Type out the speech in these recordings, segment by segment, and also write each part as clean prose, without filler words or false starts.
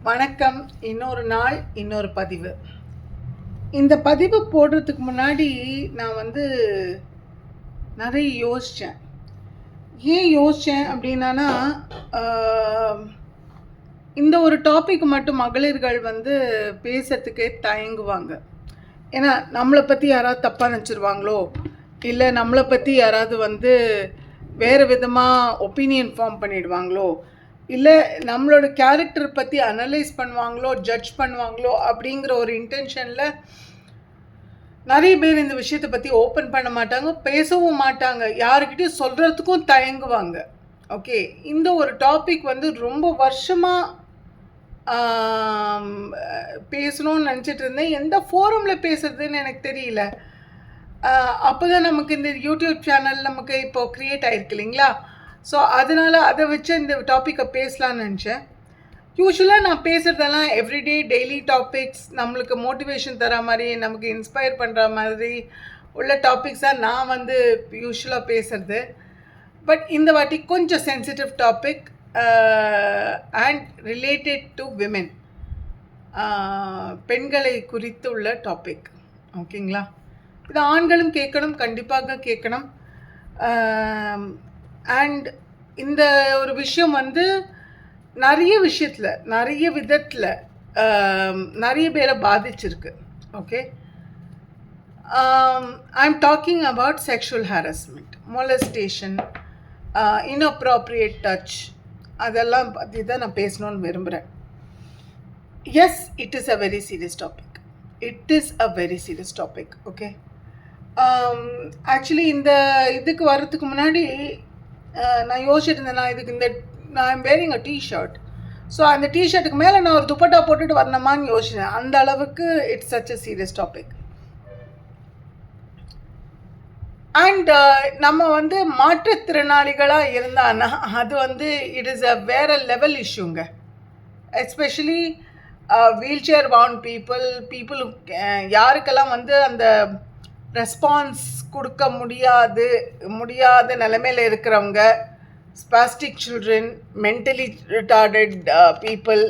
வணக்கம். இன்னொரு நாள், இன்னொரு பதிவு. இந்த பதிவு போடுறதுக்கு முன்னாடி நான் நிறைய யோசித்தேன். ஏன் யோசித்தேன் அப்படின்னா, இந்த ஒரு டாபிக் மட்டும் மகளிர்கள் பேசுறதுக்கே தயங்குவாங்க. ஏன்னா நம்மளை பற்றி யாராவது தப்பாக நினச்சிருவாங்களோ, இல்லை நம்மளை பற்றி யாராவது வேறு விதமாக ஒப்பீனியன் ஃபார்ம் பண்ணிடுவாங்களோ, இல்லை நம்மளோட கேரக்டர் பற்றி அனலைஸ் பண்ணுவாங்களோ, ஜட்ஜ் பண்ணுவாங்களோ அப்படிங்கிற ஒரு இன்டென்ஷனில் நிறைய பேர் இந்த விஷயத்தை பற்றி ஓப்பன் பண்ண மாட்டாங்க, பேசவும் மாட்டாங்க, யாருக்கிட்டையும் சொல்கிறதுக்கும் தயங்குவாங்க. ஓகே, இந்த ஒரு டாபிக் ரொம்ப வருஷமாக பேசணும்னு நினச்சிட்டு இருந்தேன். எந்த ஃபோரமில் பேசுறதுன்னு எனக்கு தெரியல. அப்போ தான் நமக்கு இந்த யூடியூப் சேனல் நமக்கு இப்போது க்ரியேட் ஆகிருக்கு இல்லைங்களா? ஸோ அதனால் அதை வச்சு இந்த டாப்பிக்கை பேசலான்னு நினச்சேன். யூஸ்வலாக நான் பேசுகிறதெல்லாம் எவ்ரிடே டெய்லி டாபிக்ஸ், நம்மளுக்கு மோட்டிவேஷன் தர மாதிரி, நமக்கு இன்ஸ்பயர் பண்ணுற மாதிரி உள்ள டாபிக்ஸாக நான் யூஸ்வலாக பேசுகிறது. பட் இந்த வாட்டி கொஞ்சம் sensitive topic and related to women, பெண்களை குறித்து உள்ள டாபிக். ஓகேங்களா? இது ஆண்களும் கேட்கணும், கண்டிப்பாக கேட்கணும். அண்ட் இந்த ஒரு விஷயம் நிறைய விஷயத்தில், நிறைய விதத்தில் நிறைய பேரை பாதிச்சிருக்கு. Okay, I am talking about sexual harassment, molestation, inappropriate touch, அதெல்லாம் பற்றி தான் நான் பேசணும்னு விரும்புகிறேன். Yes, it is a very serious topic. It is a very serious topic. Okay, actually இந்த இதுக்கு வர்றதுக்கு முன்னாடி நான் யோசிச்சுட்டு இருந்தேன், நான் I'm wearing a T-shirt. So அந்த டிஷர்ட்டுக்கு மேலே நான் ஒரு துப்பட்டா போட்டுட்டு வரணுமான்னு யோசிச்சேன். அந்த அளவுக்கு it's such a serious topic. And நம்ம மாற்றுத்திறனாளிகளாக இருந்தான்னா அது இட் இஸ் அ வேற லெவல் இஷ்யூங்க. Especially wheelchair bound people யாருக்கெல்லாம் அந்த ரெஸ்பான்ஸ் கொடுக்க முடியாத நிலைமையில் இருக்கிறவங்க, spastic children, mentally retarded people,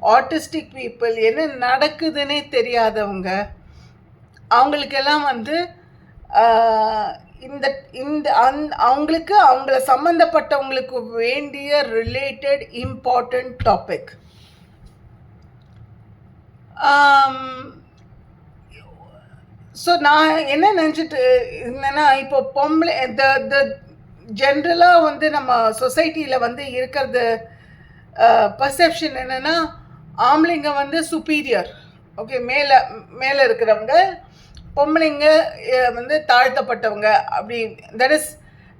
autistic people, என்ன நடக்குதுன்னே தெரியாதவங்க, அவங்களுக்கெல்லாம் அவங்களுக்கு அவங்கள சம்மந்தப்பட்டவங்களுக்கு வேண்டிய ரிலேட்டட் இம்பார்ட்டண்ட் டாபிக். ஸோ நான் என்ன நினச்சிட்டு இருந்தேன்னா, இப்போ பொம்பளை ஜென்ரலாக நம்ம சொசைட்டியில் இருக்கிறது பர்செப்ஷன் என்னென்னா, ஆம்பளைங்க சுப்பீரியர். ஓகே, மேலே இருக்கிறவங்க, பொம்பளைங்க தாழ்த்தப்பட்டவங்க. அப்படி தட் இஸ்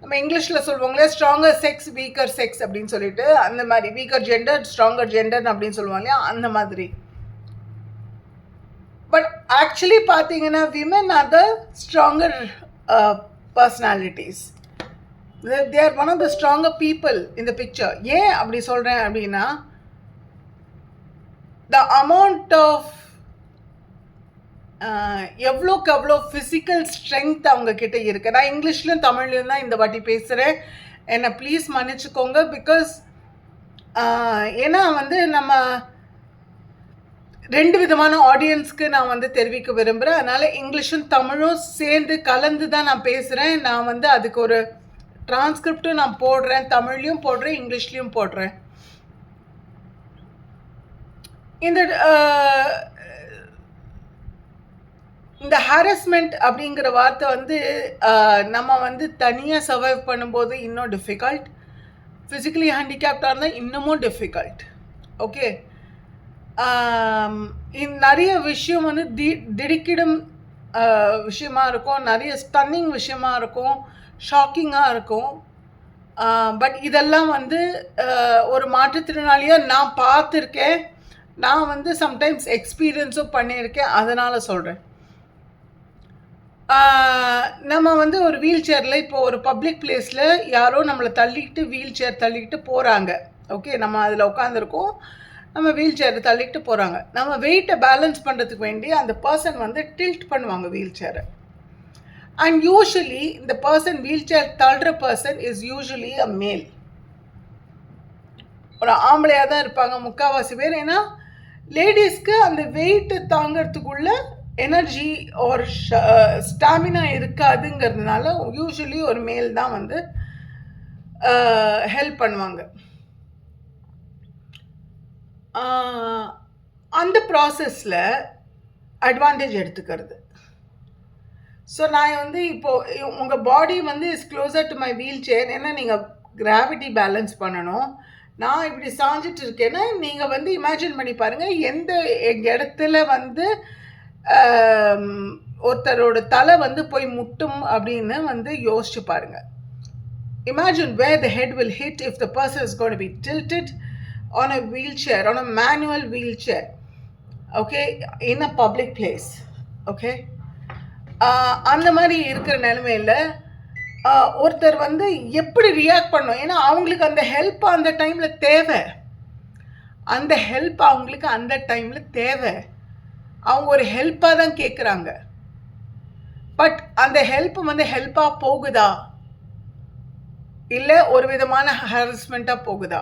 நம்ம இங்கிலீஷில் சொல்லுவாங்களே, ஸ்ட்ராங்கர் செக்ஸ், வீக்கர் செக்ஸ் அப்படின்னு சொல்லிட்டு, அந்த மாதிரி வீக்கர் ஜெண்டர், ஸ்ட்ராங்கர் ஜெண்டர் அப்படின்னு சொல்லுவாங்க இல்லையா, அந்த மாதிரி. பட் ஆக்சுவலி பார்த்தீங்கன்னா, women are the stronger personalities. They are one of the stronger people in the picture. ஏன் அப்படி சொல்கிறேன் அப்படின்னா, த அமௌண்ட் ஆஃப் எவ்வளோக்கு எவ்வளோ ஃபிசிக்கல் ஸ்ட்ரென்த் அவங்கக்கிட்ட இருக்குது. நான் இங்கிலீஷ்லையும் தமிழ்லையும் தான் இந்த வாட்டி பேசுகிறேன், என்னை ப்ளீஸ் மன்னிச்சுக்கோங்க. பிகாஸ் ஏன்னா நம்ம ரெண்டு விதமான ஆடியன்ஸ்க்கு நான் தெரிவிக்க விரும்புகிறேன். அதனால் இங்கிலீஷும் தமிழும் சேர்ந்து கலந்து தான் நான் பேசுகிறேன். நான் அதுக்கு ஒரு டிரான்ஸ்கிரிப்டும் நான் போடுறேன், தமிழ்லையும் போடுறேன், இங்கிலீஷ்லேயும் போடுறேன். இந்த ஹாரஸ்மெண்ட் அப்படிங்கிற வார்த்தை நம்ம தனியாக சர்வைவ் பண்ணும்போது இன்னும் டிஃபிகல்ட், ஃபிசிக்கலி ஹேண்டிகேப்டாக இருந்தால் இன்னமும் டிஃபிகல்ட். ஓகே, நிறைய விஷயம் திடுக்கிடும் விஷயமா இருக்கும், நிறைய ஸ்டன்னிங் விஷயமா இருக்கும், ஷாக்கிங்காக இருக்கும். பட் இதெல்லாம் ஒரு மாற்றுத்திறனாளியாக நான் பார்த்துருக்கேன், நான் சம்டைம்ஸ் எக்ஸ்பீரியன்ஸும் பண்ணியிருக்கேன். அதனால் சொல்கிறேன். நம்ம ஒரு வீல் சேரில், இப்போ ஒரு பப்ளிக் பிளேஸில் யாரோ நம்மளை தள்ளிக்கிட்டு, வீல் சேர் தள்ளிக்கிட்டு போகிறாங்க. ஓகே, நம்ம அதில் உட்காந்துருக்கோம், நம்ம வீல் சேரை தள்ளிக்கிட்டு போகிறாங்க. நம்ம வெயிட்டை பேலன்ஸ் பண்ணுறதுக்கு வேண்டி அந்த பர்சன் டில்ட் பண்ணுவாங்க வீல் சேரை. அண்ட் யூஸ்வலி இந்த பர்சன், வீல் சேர் தள்ளுற பர்சன் இஸ் யூஸ்வலி அ மேல். ஒரு ஆம்பளையாக தான் இருப்பாங்க முக்கால்வாசி பேர். ஏன்னா லேடிஸ்க்கு அந்த வெயிட்டு தாங்கிறதுக்குள்ள எனர்ஜி ஒரு ஸ்டாமினா இருக்காதுங்கிறதுனால யூஸ்வலி ஒரு மேல் தான் வந்து ஹெல்ப் பண்ணுவாங்க. அந்த ப்ராசஸில் அட்வான்டேஜ் எடுத்துக்கிறது. ஸோ நான் வந்து இப்போது உங்கள் பாடி வந்து is closer to my wheelchair. ஏன்னா நீங்கள் கிராவிட்டி பேலன்ஸ் பண்ணணும். நான் இப்படி சாஞ்சிட்டு இருக்கேன்னா நீங்கள் வந்து இமேஜின் பண்ணி பாருங்கள், எந்த இடத்துல வந்து ஒருத்தரோட தலை வந்து போய் முட்டும் அப்படின்னு வந்து யோசிச்சு பாருங்கள். Imagine where the head will hit if the person is going to be tilted on a wheelchair, on a manual wheelchair, okay, in a public place, okay. அந்த மாதிரி இருக்கிற நிலைமையில் ஒருத்தர் வந்து எப்படி ரியாக்ட் பண்ணணும்? ஏன்னா அவங்களுக்கு அந்த ஹெல்ப் அந்த டைமில் தேவை. அந்த ஹெல்ப் அவங்களுக்கு அந்த டைமில் தேவை. அவங்க ஒரு ஹெல்ப்பாக தான் கேட்குறாங்க. பட் அந்த ஹெல்ப் வந்து ஹெல்ப்பாக போகுதா, இல்லை ஒரு விதமான ஹராஸ்மெண்ட்டாக போகுதா?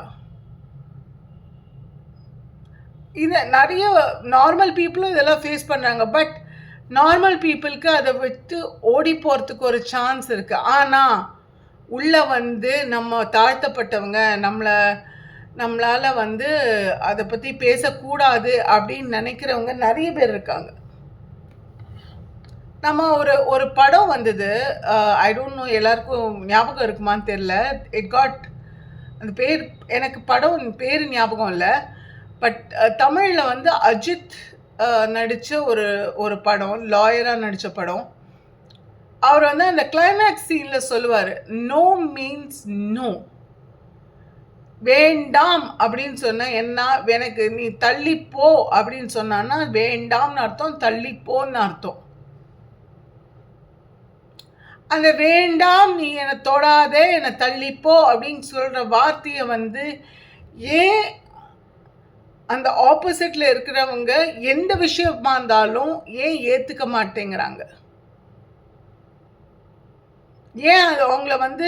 இது நிறைய நார்மல் பீப்புளும் இதெல்லாம் ஃபேஸ் பண்ணுறாங்க. பட் நார்மல் பீப்புளுக்கு அதை விட்டு ஓடி போகிறதுக்கு ஒரு சான்ஸ் இருக்குது. ஆனால் உள்ளே வந்து நம்ம தாழ்த்தப்பட்டவங்க, நம்மளால் வந்து அதை பற்றி பேசக்கூடாது அப்படின்னு நினைக்கிறவங்க நிறைய பேர் இருக்காங்க. நம்ம ஒரு படம் வந்தது, ஐ டோன்ட் நோ எல்லாருக்கும் ஞாபகம் இருக்குமான்னு தெரில. அந்த பேர் எனக்கு படம் பேர் ஞாபகம் இல்லை. பட் தமிழில் வந்து அஜித் நடித்த ஒரு படம், லாயராக நடித்த படம். அவர் வந்து அந்த கிளைமேக்ஸ் சீனில் சொல்லுவார், நோ மீன்ஸ் நோ. வேண்டாம் அப்படின்னு சொன்ன என்ன, எனக்கு நீ தள்ளிப்போ அப்படின்னு சொன்னான்னா வேண்டாம்னு அர்த்தம், தள்ளிப்போன்னு அர்த்தம். அந்த வேண்டாம், நீ என்னை தொடாதே, என்னை தள்ளிப்போ அப்படின்னு சொல்கிற வார்த்தையை வந்து ஏன் அந்த ஆப்போசிட்டில் இருக்கிறவங்க எந்த விஷயமா இருந்தாலும் ஏன் ஏற்றுக்க மாட்டேங்கிறாங்க? ஏன் அது அவங்கள வந்து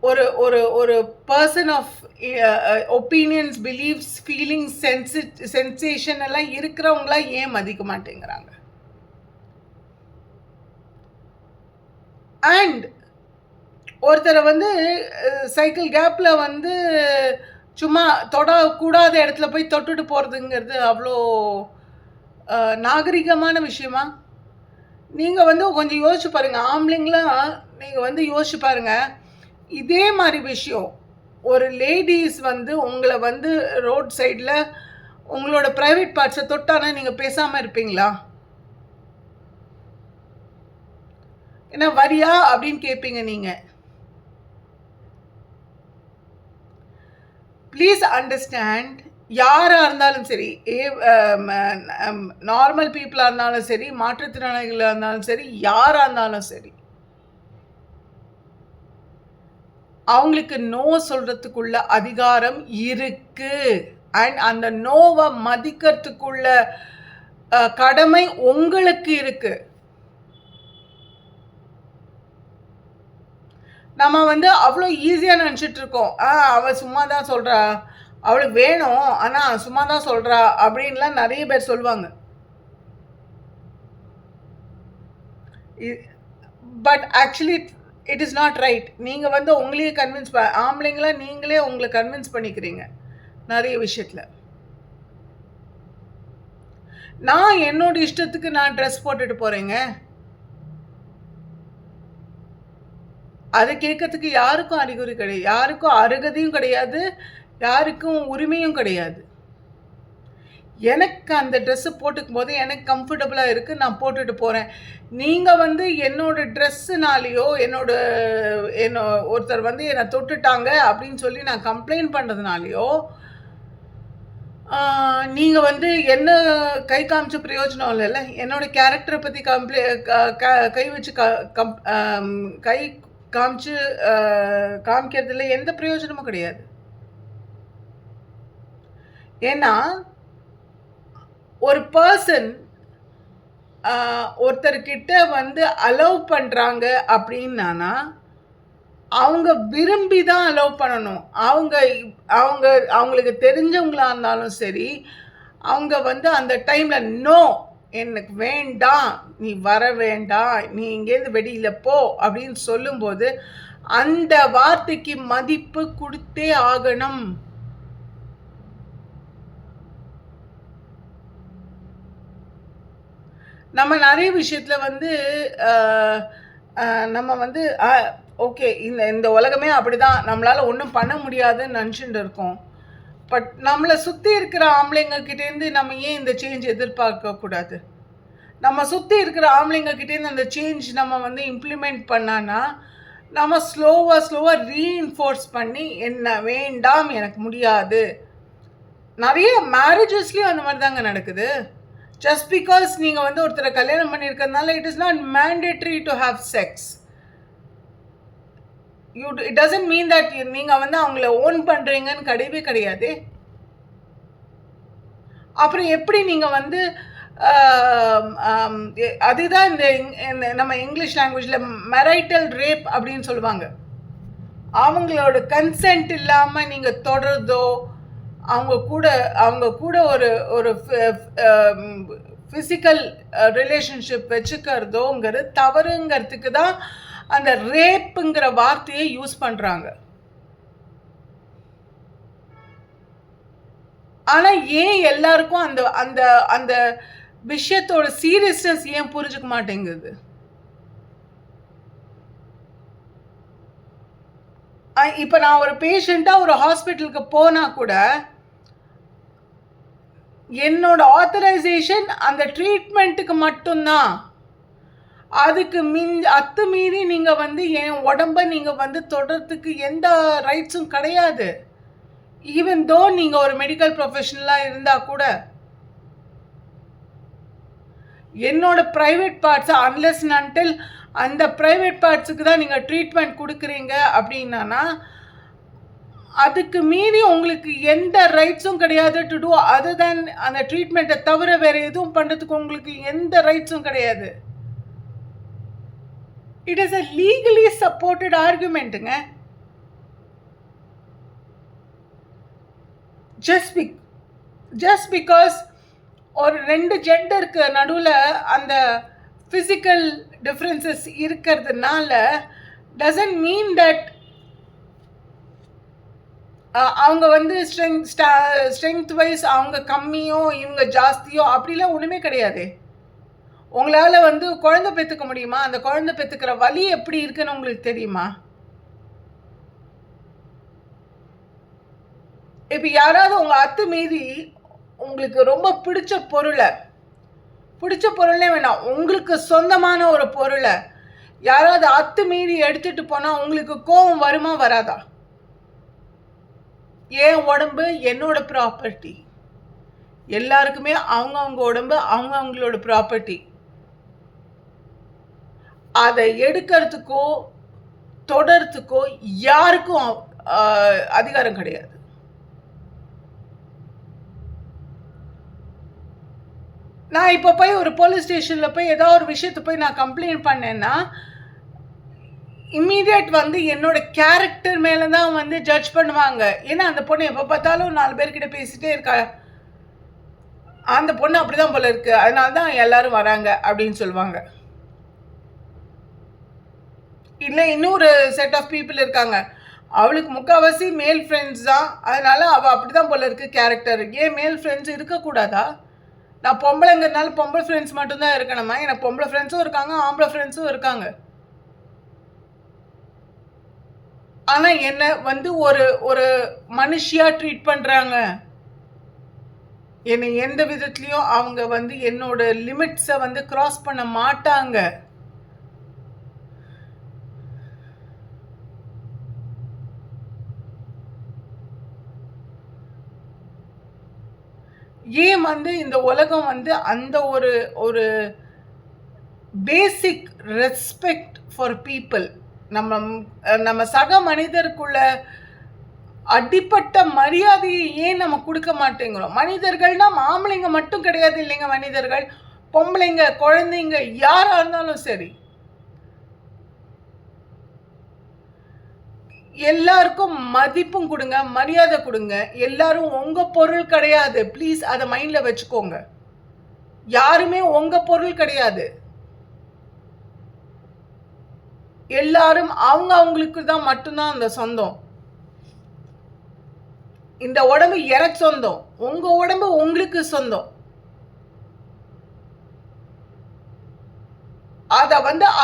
ஒரு ஒரு ஒரு person of opinions, believes, feelings, sensation எல்லாம் இருக்கிறவங்களா ஏன் மதிக்க மாட்டேங்கிறாங்க? அண்ட் ஒருத்தரை வந்து சைக்கிள் கேப்பில் வந்து சும்மா தொடக்கூடாத இடத்துல போய் தொட்டுட்டு போகிறதுங்கிறது அவ்வளோ நாகரிகமான விஷயமா? நீங்கள் வந்து கொஞ்சம் யோசிச்சு பாருங்கள். ஆம்பளைங்களாம் நீங்கள் வந்து யோசிச்சு பாருங்கள். இதே மாதிரி விஷயம் ஒரு லேடிஸ் வந்து உங்களை வந்து ரோட் சைடில் உங்களோட ப்ரைவேட் பார்ட்ஸை தொட்டானா நீங்கள் பேசாமல் இருப்பீங்களா? என்ன வரியா அப்படின்னு கேட்பீங்க நீங்கள். ப்ளீஸ் அண்டர்ஸ்டாண்ட், யாராக இருந்தாலும் சரி, நார்மல் பீப்புளாக இருந்தாலும் சரி, மாற்றுத்திறனாளிகளாக இருந்தாலும் சரி, யாராக இருந்தாலும் சரி, அவங்களுக்கு நோ சொல்கிறதுக்குள்ள அதிகாரம் இருக்கு. அண்ட் அந்த நோவை மதிக்கிறதுக்குள்ள கடமை உங்களுக்கு இருக்கு. நம்ம வந்து அவ்வளோ ஈஸியாக நினச்சிட்டு இருக்கோம். அவள் சும்மா தான் சொல்கிறா, அவளுக்கு வேணும் ஆனால் சும்மா தான் சொல்கிறா அப்படின்லாம் நிறைய பேர் சொல்லுவாங்க. But actually it is not right. நீங்கள் வந்து உங்களையே கன்வின்ஸ் ஆம்பளைங்களாம் நீங்களே உங்களை கன்வின்ஸ் பண்ணிக்கிறீங்க நிறைய விஷயத்தில். நான் என்னோட இஷ்டத்துக்கு நான் ட்ரெஸ் போட்டுட்டு போகிறேங்க, அதை கேட்கறதுக்கு யாருக்கும் அறிகுறி கிடையாது, யாருக்கும் அருகதையும் கிடையாது, யாருக்கும் உரிமையும் கிடையாது. எனக்கு அந்த ட்ரெஸ்ஸு போட்டுக்கும் போது எனக்கு கம்ஃபர்டபுளாக இருக்குது, நான் போட்டுட்டு போகிறேன். நீங்கள் வந்து என்னோட ட்ரெஸ்ஸுனாலேயோ ஒருத்தர் வந்து என்னை தொட்டுட்டாங்க அப்படின்னு சொல்லி நான் கம்ப்ளைண்ட் பண்ணுறதுனாலையோ நீங்கள் வந்து என்ன கை காமிச்ச பிரயோஜனம் இல்லைல்ல. என்னோடய கேரக்டரை பற்றி கை வச்சு கை காமிச்சு காமிக்கிறதுல எந்த பிரயோஜனமும் கிடையாது. ஏன்னா ஒரு பர்சன் ஒருத்தர்கிட்ட வந்து அலோவ் பண்ணுறாங்க அப்படின்னா அவங்க விரும்பி தான் அலோவ் பண்ணணும். அவங்க அவங்க அவங்களுக்கு தெரிஞ்சவங்களா இருந்தாலும் சரி, அவங்க வந்து அந்த டைம்ல நோ, எனக்கு வேண்டாம், நீ வர வேண்டாம், நீ இங்கேருந்து வெளியில போ அப்படின்னு சொல்லும்போது அந்த வார்த்தைக்கு மதிப்பு கொடுத்தே ஆகணும். நம்ம நிறைய விஷயத்துல வந்து நம்ம வந்து ஓகே, இந்த உலகமே அப்படிதான், நம்மளால ஒன்றும் பண்ண முடியாதுன்னு நினச்சிட்டு இருக்கோம். பட் நம்மளை சுற்றி இருக்கிற ஆம்பளைங்க கிட்டேருந்து நம்ம ஏன் இந்த சேஞ்ச் எதிர்பார்க்கக்கூடாது? நம்ம சுற்றி இருக்கிற ஆம்பளைங்க கிட்டேருந்து அந்த சேஞ்ச் நம்ம வந்து இம்ப்ளிமெண்ட் பண்ணான்னா நம்ம ஸ்லோவாக ரீஇன்ஃபோர்ஸ் பண்ணி என்ன வேண்டாம், எனக்கு முடியாது. நிறைய மேரேஜஸ்லேயும் அந்த மாதிரி தாங்க நடக்குது. ஜஸ்ட் பிகாஸ் நீங்கள் வந்து ஒருத்தரை கல்யாணம் பண்ணியிருக்கிறதுனால it is not mandatory to have sex. It doesn't mean that நீங்கள் வந்து அவங்கள ஓன் பண்ணுறீங்கன்னு கிடையவே கிடையாது. அப்புறம் எப்படி நீங்கள் வந்து அதுதான் இந்த நம்ம இங்கிலீஷ் லாங்குவேஜில் மெரைட்டல் ரேப் அப்படின்னு சொல்லுவாங்க. அவங்களோட கன்சென்ட் இல்லாமல் நீங்கள் தொடர்றதோ, அவங்க கூட ஒரு ஒரு ஃபிசிக்கல் ரிலேஷன்ஷிப் வச்சுக்கிறதோங்கிறது தவறுங்கிறதுக்கு தான் அந்த ரேப்புங்கிற வார்த்தையை யூஸ் பண்ணுறாங்க. ஆனால் ஏன் எல்லாருக்கும் அந்த அந்த அந்த விஷயத்தோட சீரியஸ்னஸ் ஏன் புரிஞ்சுக்க மாட்டேங்குது? இப்போ நான் ஒரு பேஷண்ட்டாக ஒரு ஹாஸ்பிட்டலுக்கு போனால் கூட என்னோட ஆத்தரைசேஷன் அந்த ட்ரீட்மெண்ட்டுக்கு மட்டும்தான். அதுக்கு அத்துமீறி நீங்கள் வந்து என் உடம்பை நீங்கள் வந்து தொடர்றதுக்கு எந்த ரைட்ஸும் கிடையாது. ஈவன் தோ நீங்கள் ஒரு மெடிக்கல் ப்ரொஃபஷனலாக இருந்தால் கூட என்னோட ப்ரைவேட் பார்ட்ஸை அன்லெஸ் அன்டில் அந்த ப்ரைவேட் பார்ட்ஸுக்கு தான் நீங்கள் ட்ரீட்மெண்ட் கொடுக்குறீங்க அப்படின்னா அதுக்கு மீறி உங்களுக்கு எந்த ரைட்ஸும் கிடையாது டு டூ அதர் தேன் அந்த ட்ரீட்மெண்ட்டை தவிர வேறு எதுவும் பண்ணுறதுக்கு உங்களுக்கு எந்த ரைட்ஸும் கிடையாது. It is a legally supported ஆர்குமெண்ட்டுங்க. ஜஸ்ட் பிகாஸ் ஒரு ரெண்டு ஜெண்டருக்கு நடுவில் அந்த ஃபிசிக்கல் டிஃப்ரென்சஸ் இருக்கிறதுனால டசன்ட் மீன் தட் அவங்க வந்து ஸ்ட்ரென்த் வைஸ் அவங்க கம்மியோ இவங்க ஜாஸ்தியோ அப்படிலாம் ஒன்றுமே கிடையாது. உங்களால் வந்து குழந்தை பெற்றுக்க முடியுமா? அந்த குழந்தை பெற்றுக்கிற வலி எப்படி இருக்குன்னு உங்களுக்கு தெரியுமா? இப்போ யாராவது உங்கள் அத்து மீறி உங்களுக்கு ரொம்ப பிடிச்ச பொருளே வேணாம், உங்களுக்கு சொந்தமான ஒரு பொருளை யாராவது அத்து மீறி எடுத்துகிட்டு போனால் உங்களுக்கு கோபம் வருமா வராதா? என் உடம்பு என்னோட ப்ராப்பர்ட்டி. எல்லாருக்குமே அவங்கவுங்க உடம்பு அவங்களோட ப்ராப்பர்ட்டி. அதை எடுக்கிறதுக்கோ தொடர்றதுக்கோ யாருக்கும் அதிகாரம் கிடையாது. நான் இப்போ போய் ஒரு போலீஸ் ஸ்டேஷனில் போய் ஏதோ ஒரு விஷயத்தை போய் நான் கம்ப்ளைண்ட் பண்ணேன்னா இம்மீடியட் வந்து என்னோட கேரக்டர் மேலே தான் வந்து ஜட்ஜ் பண்ணுவாங்க. ஏன்னா அந்த பொண்ணு எப்போ பார்த்தாலும் 4 பேர்கிட்ட பேசிகிட்டே இருக்கா, அந்த பொண்ணு அப்படி தான் போல இருக்குது, அதனால தான் எல்லாரும் வராங்க அப்படின்னு சொல்லுவாங்க. இல்லை இன்னொரு செட் ஆஃப் பீப்புள் இருக்காங்க, அவளுக்கு முக்கால்வாசி மேல் ஃப்ரெண்ட்ஸ் தான், அதனால் அவள் அப்படி தான் போல இருக்குது கேரக்டர். ஏன் மேல் ஃப்ரெண்ட்ஸ் இருக்கக்கூடாதா? நான் பொம்பளைங்கிறதுனால பொம்பளை ஃப்ரெண்ட்ஸ் மட்டும்தான் இருக்கணுமா? எனக்கு பொம்பளை ஃப்ரெண்ட்ஸும் இருக்காங்க, ஆம்பளை ஃப்ரெண்ட்ஸும் இருக்காங்க. ஆனால் என்னை வந்து ஒரு மனுஷியாக ட்ரீட் பண்ணுறாங்க. என்னை எந்த விதத்துலேயும் அவங்க வந்து என்னோட லிமிட்ஸை வந்து கிராஸ் பண்ண மாட்டாங்க. ஏன் வந்து இந்த உலகம் வந்து அந்த ஒரு பேசிக் ரெஸ்பெக்ட் ஃபார் பீப்புள், நம்ம சக மனிதருக்குள்ள அடிப்பட்ட மரியாதையை ஏன் நம்ம கொடுக்க மாட்டேங்கிறோம்? மனிதர்கள்னா ஆம்பளைங்க மட்டும் கிடையாது இல்லைங்க, மனிதர்கள் பொம்பளைங்க குழந்தைங்க யாராக இருந்தாலும் சரி. எல்லாருக்கும் மதிப்பும் கொடுங்க, மரியாதை கொடுங்க. எல்லாரும் உங்க பொருள் கிடையாது. ப்ளீஸ் அதை மைண்ட்ல வச்சுக்கோங்க. யாருமே உங்க பொருள் கிடையாது. எல்லாரும் அவங்களுக்கு தான் மட்டும்தான் அந்த சொந்தம். இந்த உடம்பு எனக்கு சொந்தம், உங்க உடம்பு உங்களுக்கு சொந்தம். அத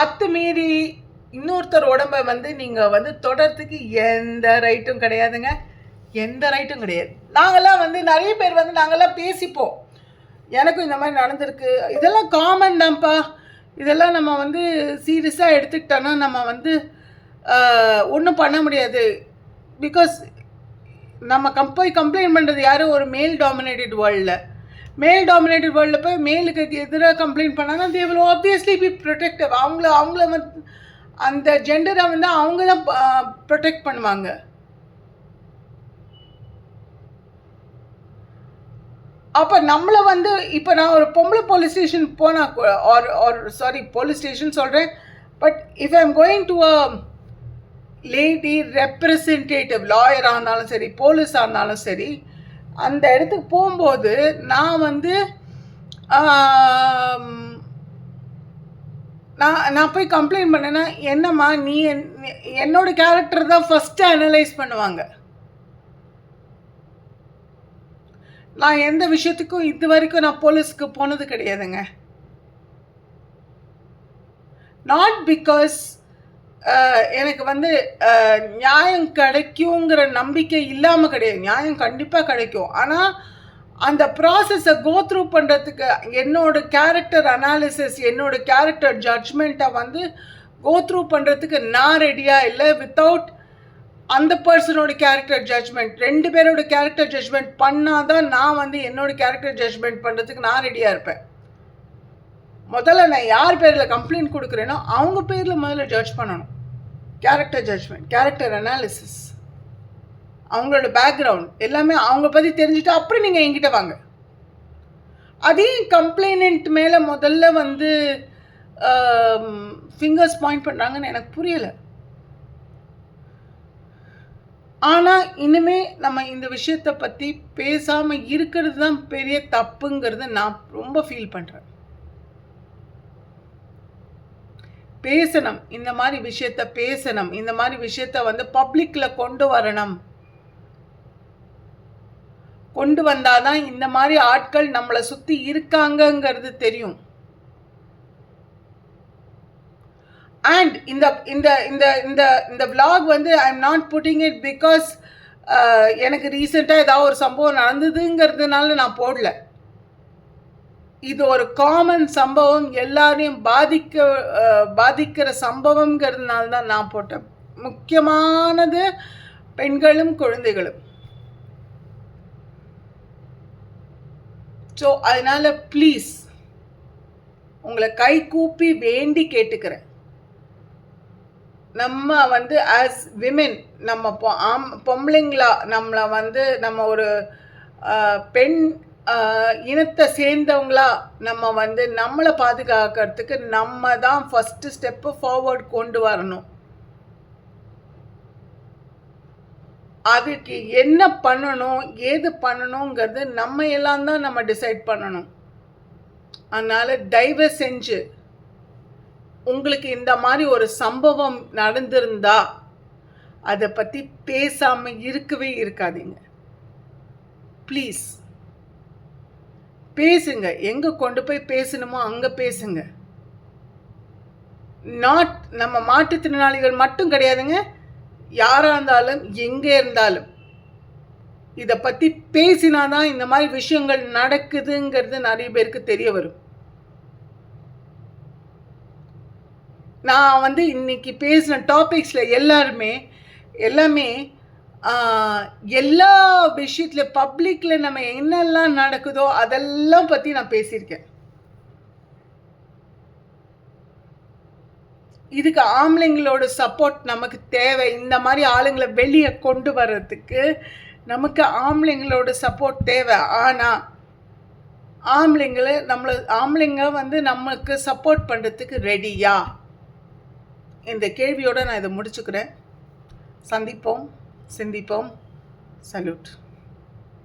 அத்துமீறி இன்னொருத்தர் உடம்பை நீங்க தொடர்றதுக்கு எந்த ரைட்டும் கிடையாதுங்க. எந்த ரைட்டும் கிடையாது. நாங்கெல்லாம் நிறைய பேர் நாங்கெல்லாம் பேசிப்போம். எனக்கும் இந்த மாதிரி நடந்திருக்கு. இதெல்லாம் காமன் தான்ப்பா. இதெல்லாம் நம்ம சீரியஸாக எடுத்துக்கிட்டோன்னா நம்ம ஒன்றும் பண்ண முடியாது. பிகாஸ் நம்ம போய் கம்ப்ளைண்ட் பண்ணுறது யாரும் ஒரு மேல் டாமினேட்டட் வேர்ல்டில் போய் மேலுக்கு எதிராக கம்ப்ளைண்ட் பண்ணாங்கன்னா they will obviously be protective. அவங்கள அந்த ஜெண்டரை அவங்க தான் ப்ரொடெக்ட் பண்ணுவாங்க. அப்போ நம்மளை இப்போ நான் ஒரு பொம்பளை போலீஸ் ஸ்டேஷன் போனால் போலீஸ் ஸ்டேஷன் சொல்கிறேன். But if I am going to a lady representative, லாயராக இருந்தாலும் சரி, போலீஸாக இருந்தாலும் சரி, அந்த இடத்துக்கு போகும்போது நான் நான் போய் கம்ப்ளைண்ட் பண்ணேன்னா, என்னம்மா நீ என்னோட கேரக்டர் தான் ஃபஸ்ட்டு அனலைஸ் பண்ணுவாங்க. நான் எந்த விஷயத்துக்கும் இது வரைக்கும் நான் போலீஸ்க்கு போனது கிடையாதுங்க. நாட் பிகாஸ் எனக்கு நியாயம் கிடைக்குங்கிற நம்பிக்கை இல்லாமல் கிடையாது. நியாயம் கண்டிப்பாக கிடைக்கும். ஆனால் அந்த ப்ராசஸை கோத்ரூ பண்ணுறதுக்கு என்னோட கேரக்டர் அனாலிசிஸ், என்னோட கேரக்டர் ஜட்ஜ்மெண்ட்டை கோத்ரூ பண்ணுறதுக்கு நான் ரெடியாக இல்லை. வித்தவுட் அந்த பர்சனோட கேரக்டர் ஜட்ஜ்மெண்ட், ரெண்டு பேரோட கேரக்டர் ஜட்ஜ்மெண்ட் பண்ணால் தான் நான் என்னோட கேரக்டர் ஜட்ஜ்மெண்ட் பண்ணுறதுக்கு நான் ரெடியாக இருப்பேன். முதல்ல நான் யார் பேரில் கம்ப்ளைண்ட் கொடுக்குறேனோ அவங்க பேரில் முதல்ல ஜட்ஜ் பண்ணணும். கேரக்டர் ஜட்ஜ்மெண்ட், கேரக்டர் அனாலிசிஸ், அவங்களோட பேக்ரவுண்ட் எல்லாமே அவங்க பற்றி தெரிஞ்சுட்டு அப்புறம் நீங்கள் என்கிட்ட வாங்க. அதே கம்ப்ளைனண்ட் மேலே முதல்ல ஃபிங்கர்ஸ் பாயிண்ட் பண்ணுறாங்கன்னு எனக்கு புரியலை. ஆனால் இனிமே நம்ம இந்த விஷயத்தை பற்றி பேசாமல் இருக்கிறது தான் பெரிய தப்புங்கிறது நான் ரொம்ப ஃபீல் பண்ணுறேன். பேசணும், இந்த மாதிரி விஷயத்த பேசணும், இந்த மாதிரி விஷயத்த பப்ளிக்கில் கொண்டு வரணும். கொண்டு வந்தாதான் இந்த மாதிரி ஆட்கள் நம்மளை சுற்றி இருக்காங்கங்கிறது தெரியும். அண்ட் இந்த இந்த இந்த இந்த இந்த vlog I am not putting it because எனக்கு ரீசெண்டாக ஏதாவது ஒரு சம்பவம் நடந்ததுங்கிறதுனால நான் போடல. இது ஒரு காமன் சம்பவம், எல்லாரையும் பாதிக்கிற சம்பவங்கிறதுனால தான் நான் போட்டேன். முக்கியமானது பெண்களும் குழந்தைகளும். ஸோ அதனால் ப்ளீஸ் உங்களை கை கூப்பி வேண்டி கேட்டுக்கிறேன். நம்ம ஆஸ் விமென், நம்ம பொம்பளைங்களா நம்மளை நம்ம ஒரு பெண் இனத்தை சேர்ந்தவங்களா நம்ம நம்மளை பாதுகாக்கிறதுக்கு நம்ம தான் ஃபஸ்ட்டு ஸ்டெப்பு ஃபார்வர்ட் கொண்டு வரணும். அதுக்கு என்ன பண்ணணும், ஏது பண்ணணுங்கிறது நம்ம எல்லாம் தான் நம்ம டிசைட் பண்ணணும். அதனால் தயவு செஞ்சு உங்களுக்கு இந்த மாதிரி ஒரு சம்பவம் நடந்திருந்தா அதை பற்றி பேசாமல் இருக்கவே இருக்காதீங்க. ப்ளீஸ் பேசுங்க. எங்கே கொண்டு போய் பேசணுமோ அங்கே பேசுங்க. நம்ம மாற்றுத்திறனாளிகள் மட்டும் கிடையாதுங்க, யாராக இருந்தாலும் எங்கே இருந்தாலும் இதை பற்றி பேசினாதான் இந்த மாதிரி விஷயங்கள் நடக்குதுங்கிறது நிறைய பேருக்கு தெரிய வரும். நான் இன்னைக்கு பேசின டாபிக்ஸில் எல்லாமே எல்லா விஷயத்தில் பப்ளிக்கில் நம்ம என்னெல்லாம் நடக்குதோ அதெல்லாம் பற்றி நான் பேசியிருக்கேன். இதுக்கு ஆம்பளைங்களோட சப்போர்ட் நமக்கு தேவை. இந்த மாதிரி ஆளுங்களை வெளியே கொண்டு வர்றதுக்கு நமக்கு ஆம்பளைங்களோட சப்போர்ட் தேவை. ஆனால் ஆம்பளைங்க நமக்கு சப்போர்ட் பண்ணுறதுக்கு ரெடியா? இந்த கேள்வியோடு நான் இதை முடிச்சுக்கிறேன். சந்திப்போம், சிந்திப்போம். சல்யூட்.